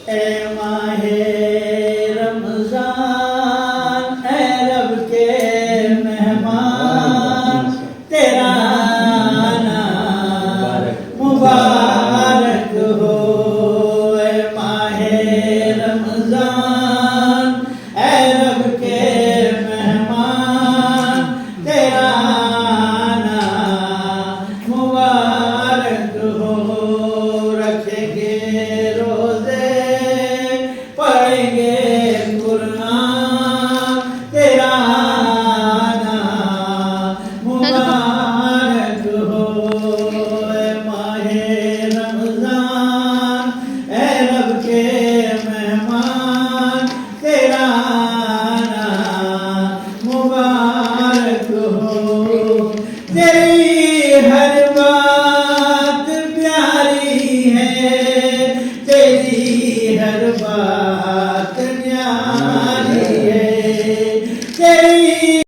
ए माहे रमजान ए रब के मेहमान तेरा आना मुबारक हो ए माहे रमजान ए रब के मेहमान तेरा आना मुबारक हो रखेंगे रोजे पढ़ेंगे कुरान तेरा आना मुबारक हो ए माहे रमजान ए रब के मेहमान तेरा आना मुबारक हो तेरी हर बात प्यारी है तेरी हर बात